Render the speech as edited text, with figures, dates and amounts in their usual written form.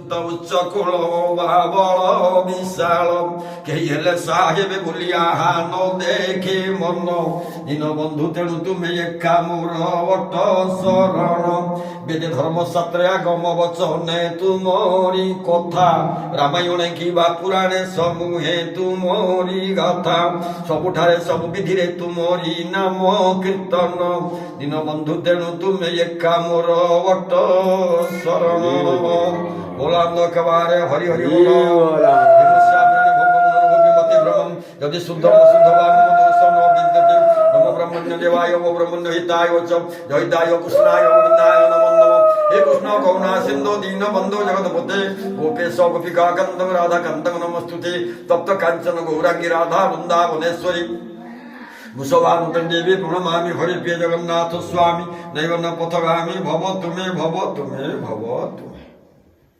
ସୁତ ଉଚ୍ଚ କୁଳ ବାବଳ ବିଶାଳ କେହି ହେଲେ ସାହେବ ବୁଲିଆ ନ ଦେଖେ ମନ ଦୀନବନ୍ଧୁ ତେଣୁ ତୁମେ ଏକା ମୋର ଅଟ ଶରଣ ବେଦେ ଧର୍ମଶାସ୍ତ୍ରେ ଆଗମ ବଚନେ ତୁମରି କଥା ରାମାୟଣେ କିବା ପୁରାଣେ ସମୁହେ ତୁମରି ଗାଥା ସବୁଠାରେ ସବୁ ବିଧିରେ ତୁମରି ନାମ କୀର୍ତ୍ତନ ଦୀନବନ୍ଧୁ ତେଣୁ ତୁମେ ଏକା ମୋର ଅଟ ଶରଣ ବୋଲାନ୍ଦ କବାରେ ହରି ହରି ବୋଲ ଯଦି ଶୁଦ୍ଧ ଅଶୁଦ୍ଧ ବା ଦୋଷ ନ ବିଦ୍ୟତେ ନମ ବ୍ରହ୍ମଣ୍ୟ ଦେବାୟ ଓ ବ୍ରହ୍ମଣ୍ୟ ହିତାୟ চ জয়দায় কৃষ্ণায় গোবিন্দায় নমো নমঃ হে কৃষ্ণ করুণা সিন্ধু দীনবন্ধু জগৎপতে গোপেশ গোপিকা কান্তং রাধা কান্তং নমস্তুতে তপ্ত কাঞ্চন গৌরাঙ্গী রাধা বৃন্দাবনেশ্বরী মুসবানুতং দেবী প্রণমামি হরি প্রিয় জগন্নাথ স্বামী নৈবন্য পথগামী ভব তুমে ভব তুমে ভব তুমে